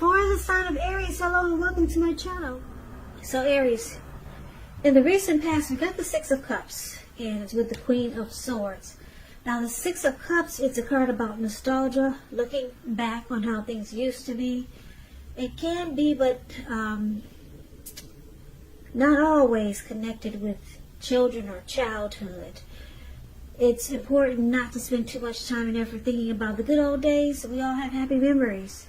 For the sign of Aries, hello and welcome to my channel. So Aries, in the recent past, we got the Six of Cups, and it's with the Queen of Swords. Now the Six of Cups, it's a card about nostalgia, looking back on how things used to be. It can be, but not always connected with children or childhood. It's important not to spend too much time and effort thinking about the good old days. We all have happy memories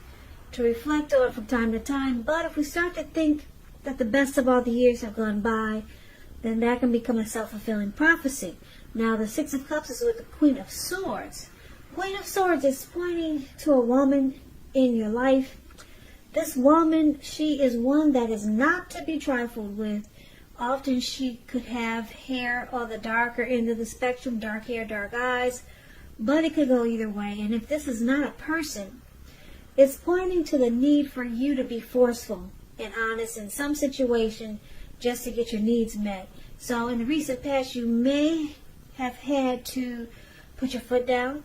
to reflect on from time to time, but if we start to think that the best of all the years have gone by, then that can become a self-fulfilling prophecy. Now the Six of Cups is with the Queen of Swords. Queen of Swords is pointing to a woman in your life. This woman, she is one that is not to be trifled with. Often she could have hair on the darker end of the spectrum, dark hair, dark eyes, but it could go either way. And if this is not a person, it's pointing to the need for you to be forceful and honest in some situation just to get your needs met. So in the recent past, you may have had to put your foot down.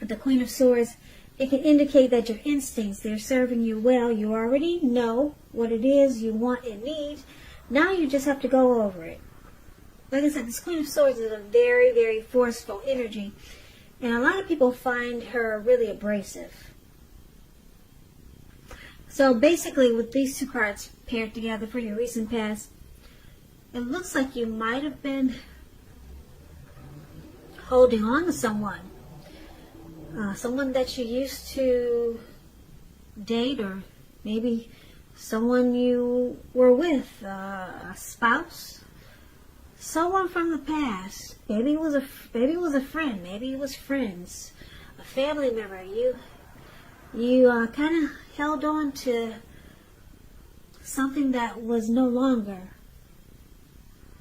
The Queen of Swords, it can indicate that your instincts, they're serving you well. You already know what it is you want and need. Now you just have to go over it. Like I said, this Queen of Swords is a very, very forceful energy. And a lot of people find her really abrasive. So basically, with these two cards paired together for your recent past, it looks like you might have been holding on to someone. Someone that you used to date, or maybe someone you were with, a spouse, someone from the past. Maybe it was a friend, maybe it was friends, a family member. You kind of held on to something that was no longer.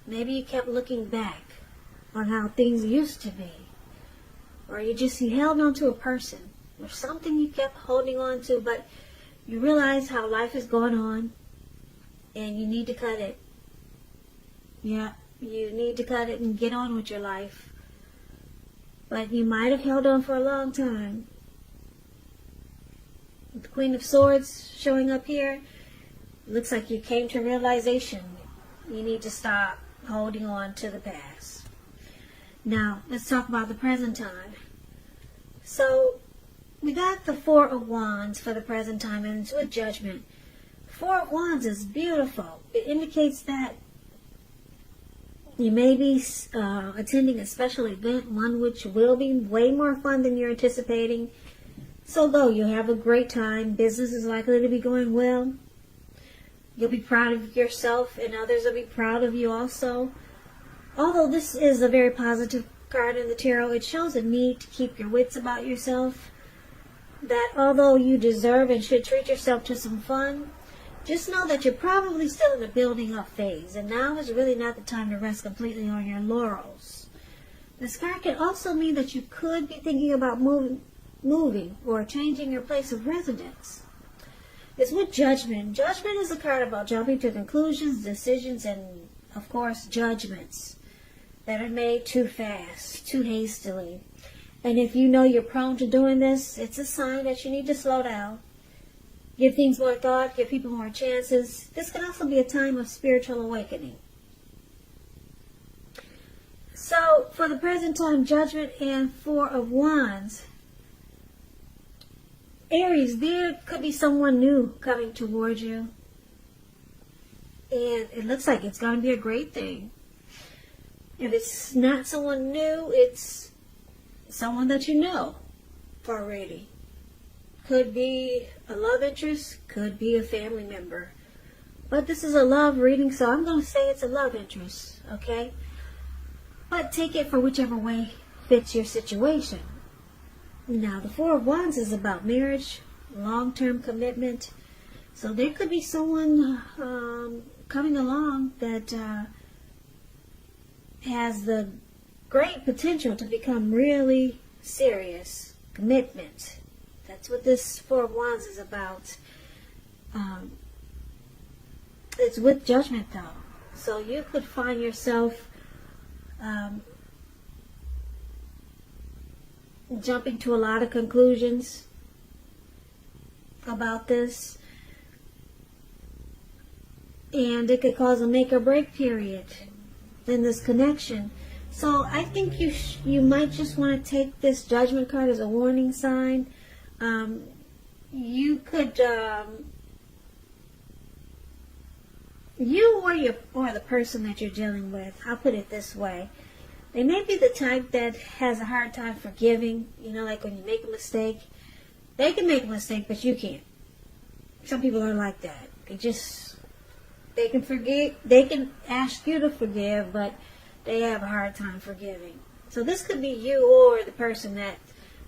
Maybe you kept looking back on how things used to be. Or you held on to a person or something you kept holding on to, but you realize how life is going on and you need to cut it. Yeah, you need to cut it and get on with your life. But you might have held on for a long time. With the Queen of Swords showing up here, it looks like you came to realization. You need to stop holding on to the past. Now, let's talk about the present time. So, we got the Four of Wands for the present time, and it's with Judgment. Four of Wands is beautiful. It indicates that you may be attending a special event, one which will be way more fun than you're anticipating. So though you'll have a great time, business is likely to be going well. You'll be proud of yourself, and others will be proud of you also. Although this is a very positive card in the tarot, it shows a need to keep your wits about yourself. That although you deserve and should treat yourself to some fun, just know that you're probably still in the building up phase, and now is really not the time to rest completely on your laurels. This card can also mean that you could be thinking about moving or changing your place of residence. It's with Judgment. Judgment is a card about jumping to conclusions, decisions, and of course judgments that are made too fast, too hastily. And if you know you're prone to doing this, it's a sign that you need to slow down. Give things more thought, give people more chances. This can also be a time of spiritual awakening. So, for the present time, Judgment and Four of Wands. Aries, there could be someone new coming towards you. And it looks like it's going to be a great thing. If it's not someone new, it's someone that you know already. Could be a love interest, could be a family member. But this is a love reading, so I'm going to say it's a love interest, okay? But take it for whichever way fits your situation. Now, the Four of Wands is about marriage, long-term commitment. So there could be someone coming along that has the great potential to become really serious. Commitment. That's what this Four of Wands is about. It's with Judgment, though. So you could find yourself jumping to a lot of conclusions. about this. And it could cause a make or break period in this connection. So I think you might just want to take this Judgment card as a warning sign. You could, you or the person that you're dealing with, I'll put it this way. They may be the type that has a hard time forgiving. You know, like when you make a mistake. They can make a mistake, but you can't. Some people are like that. They can forgive. They can ask you to forgive, but they have a hard time forgiving. So this could be you or the person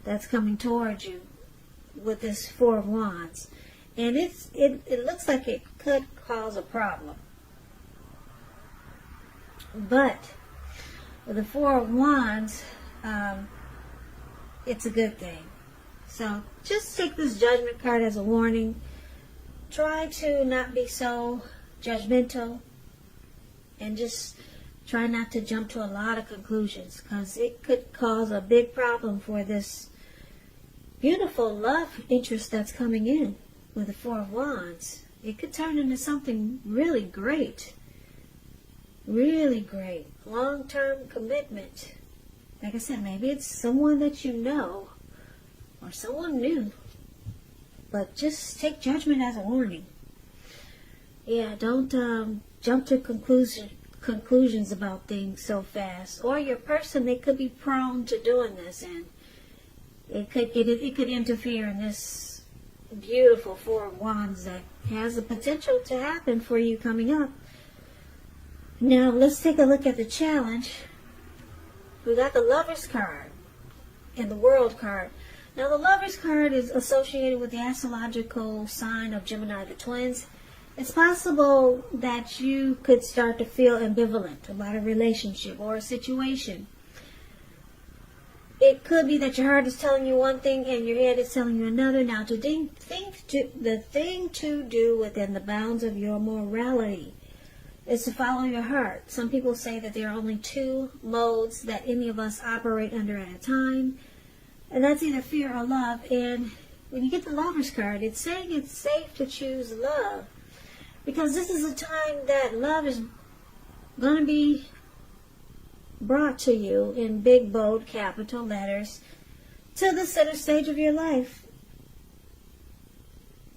that's coming towards you with this Four of Wands. And it looks like it could cause a problem. But with the Four of Wands, it's a good thing. So just take this Judgment card as a warning. Try to not be so judgmental, and just try not to jump to a lot of conclusions, because it could cause a big problem for this beautiful love interest that's coming in with the Four of Wands. It could turn into something really great. Really great. Long-term commitment. Like I said, maybe it's someone that you know or someone new. But just take Judgment as a warning. Yeah, don't jump to conclusions about things so fast. Or your person, they could be prone to doing this, and it could interfere in this beautiful Four of Wands that has the potential to happen for you coming up. Now, let's take a look at the challenge. We got the Lovers card and the World card. Now, the Lovers card is associated with the astrological sign of Gemini, the twins. It's possible that you could start to feel ambivalent about a relationship or a situation. It could be that your heart is telling you one thing and your head is telling you another. Now, the thing to do within the bounds of your morality is to follow your heart. Some people say that there are only two modes that any of us operate under at a time, and that's either fear or love. And when you get the Lovers card, it's saying it's safe to choose love, because this is a time that love is going to be brought to you in big, bold, capital letters to the center stage of your life.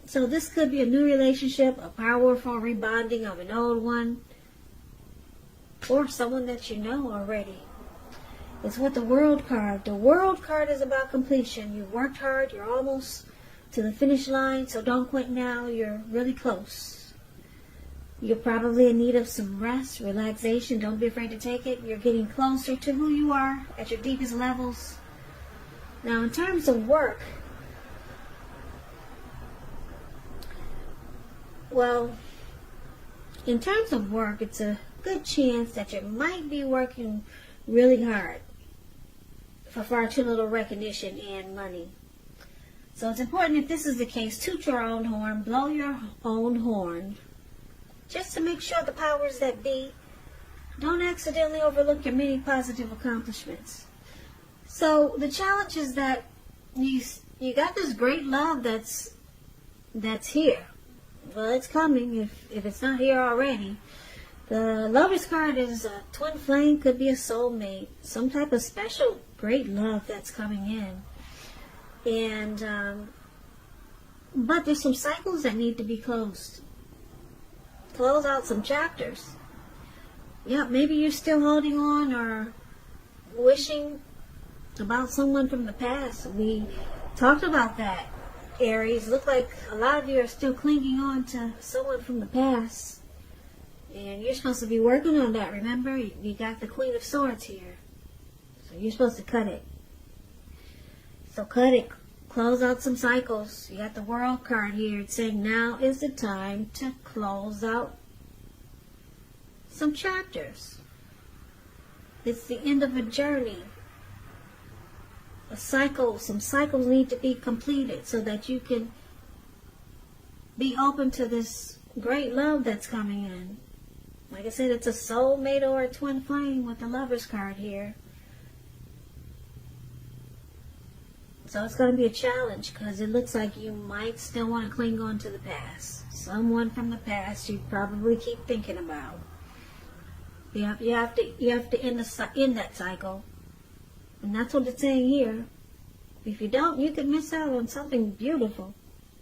So this could be a new relationship, a powerful rebonding of an old one, or someone that you know already. It's with the World card. The World card is about completion. You worked hard. You're almost to the finish line, so don't quit now. You're really close. You're probably in need of some rest, relaxation. Don't be afraid to take it. You're getting closer to who you are at your deepest levels. Now, in terms of work, well, in terms of work, it's a good chance that you might be working really hard for far too little recognition and money. So it's important, if this is the case, toot your own horn, blow your own horn, just to make sure the powers that be don't accidentally overlook your many positive accomplishments. So the challenge is that you got this great love that's here. Well, it's coming if it's not here already. The Lovers card is a twin flame, could be a soulmate, some type of special great love that's coming in. And but there's some cycles that need to be closed. Close out some chapters. Yeah, maybe you're still holding on or wishing about someone from the past. We talked about that, Aries. Look like a lot of you are still clinging on to someone from the past. And you're supposed to be working on that. Remember, you got the Queen of Swords here. So you're supposed to cut it. So cut it. Close out some cycles. You got the World card here. It's saying now is the time to close out some chapters. It's the end of a journey. A cycle. Some cycles need to be completed so that you can be open to this great love that's coming in. Like I said, it's a soulmate or a twin flame with the Lovers card here. So it's going to be a challenge because it looks like you might still want to cling on to the past. Someone from the past you probably keep thinking about. You have to end that cycle. And that's what it's saying here. If you don't, you could miss out on something beautiful.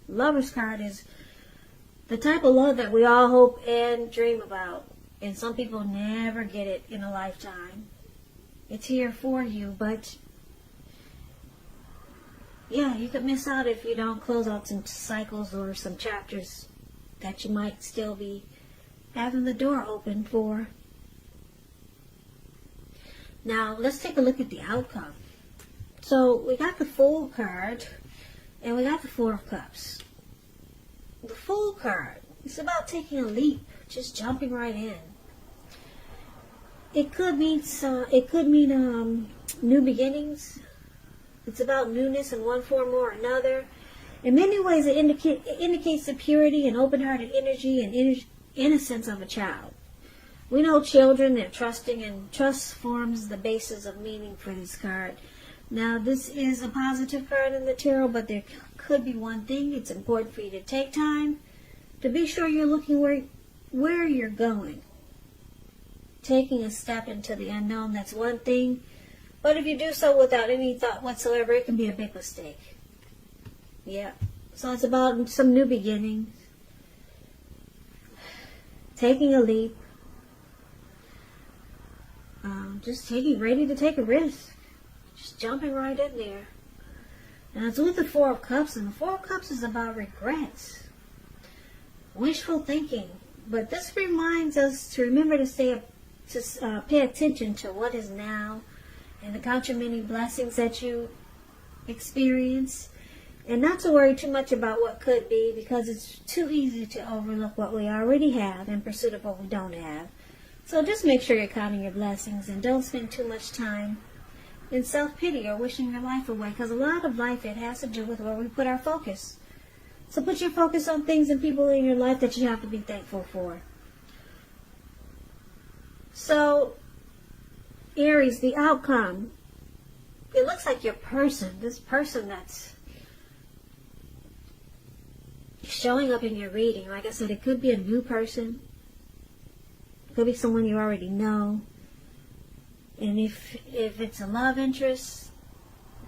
Lover's card is the type of love that we all hope and dream about. And some people never get it in a lifetime. It's here for you, but yeah, you could miss out if you don't close out some cycles or some chapters that you might still be having the door open for. Now, let's take a look at the outcome. So, we got the Fool card, and we got the Four of Cups. The Fool card, it's about taking a leap, just jumping right in. It could mean new beginnings. It's about newness in one form or another. In many ways, it indicates the purity and open-hearted energy and innocence of a child. We know children, they're trusting, and trust forms the basis of meaning for this card. Now, this is a positive card in the tarot, but there could be one thing. It's important for you to take time to be sure you're looking where you're going. Taking a step into the unknown, that's one thing. But if you do so without any thought whatsoever, it can be a big mistake. Yeah. So it's about some new beginnings. Taking a leap. Just ready to take a risk. Just jumping right in there. And it's with the Four of Cups, and the Four of Cups is about regrets. Wishful thinking. But this reminds us to remember to pay attention to what is now and to count your many blessings that you experience. And not to worry too much about what could be, because it's too easy to overlook what we already have in pursuit of what we don't have. So just make sure you're counting your blessings and don't spend too much time in self-pity or wishing your life away, because a lot of life, it has to do with where we put our focus. So put your focus on things and people in your life that you have to be thankful for. So, Aries, the outcome, it looks like this person that's showing up in your reading, like I said, it could be a new person. It could be someone you already know. And if it's a love interest,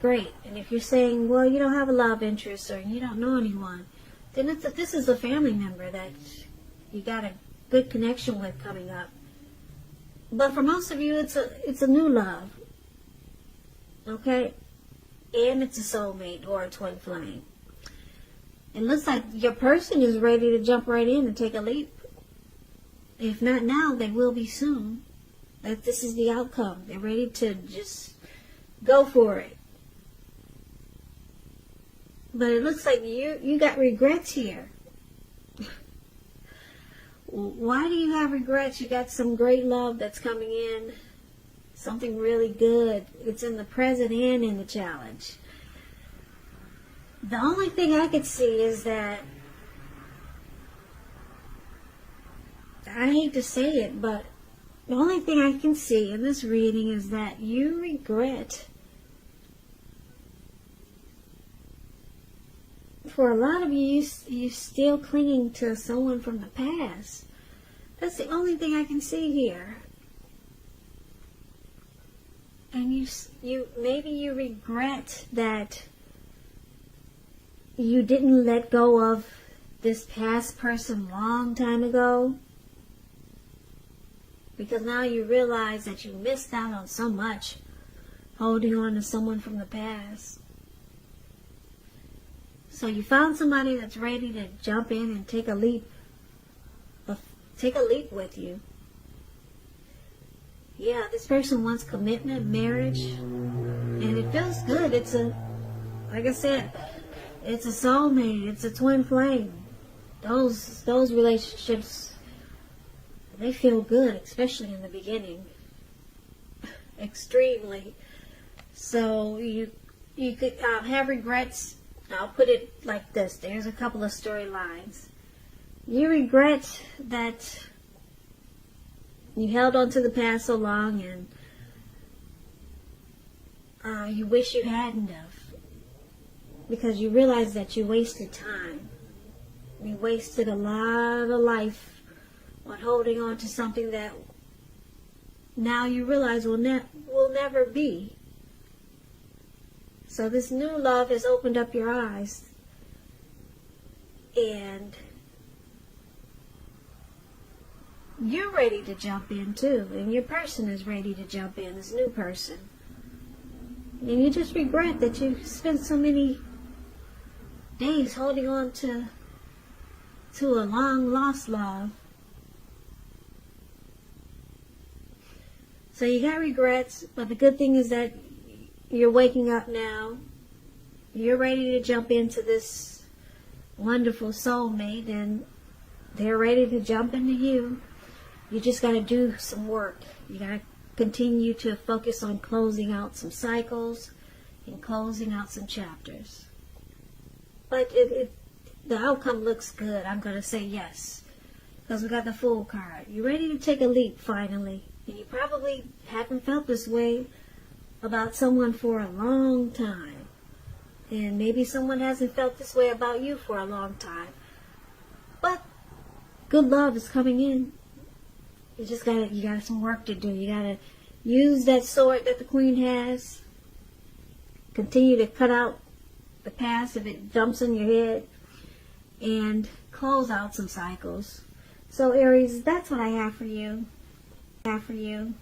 great. And if you're saying, well, you don't have a love interest or you don't know anyone, then this is a family member that you got a good connection with coming up. But for most of you, it's a new love. Okay? And it's a soulmate or a twin flame. It looks like your person is ready to jump right in and take a leap. If not now, they will be soon. That this is the outcome. They're ready to just go for it. But it looks like you got regrets here. Why do you have regrets? You got some great love that's coming in. Something really good. It's in the present and in the challenge. The only thing I could see is that, I hate to say it, but the only thing I can see in this reading is that you regret. For a lot of you, you're still clinging to someone from the past. That's the only thing I can see here. And maybe you regret that you didn't let go of this past person long time ago. Because now you realize that you missed out on so much holding on to someone from the past. So you found somebody that's ready to jump in and take a leap. Take a leap with you. Yeah, this person wants commitment, marriage, and it feels good. Like I said, it's a soulmate, it's a twin flame. Those relationships, they feel good, especially in the beginning. Extremely. So you could have regrets. I'll put it like this. There's a couple of storylines. You regret that you held on to the past so long, and you wish you hadn't have. because you realize that you wasted time. You wasted a lot of life on holding on to something that now you realize will never be. So this new love has opened up your eyes, and you're ready to jump in too, and your person is ready to jump in, this new person. And you just regret that you spent so many days holding on to a long lost love. So you got regrets, but the good thing is that you're waking up now. You're ready to jump into this wonderful soulmate, and they're ready to jump into you. You just got to do some work. You got to continue to focus on closing out some cycles and closing out some chapters. But the outcome looks good. I'm going to say yes, because we got the Fool card. You're ready to take a leap finally. And you probably haven't felt this way about someone for a long time. And maybe someone hasn't felt this way about you for a long time. But good love is coming in. You got some work to do. You gotta use that sword that the Queen has. Continue to cut out the past if it jumps in your head, and close out some cycles. So Aries, that's what I have for you. Have for you.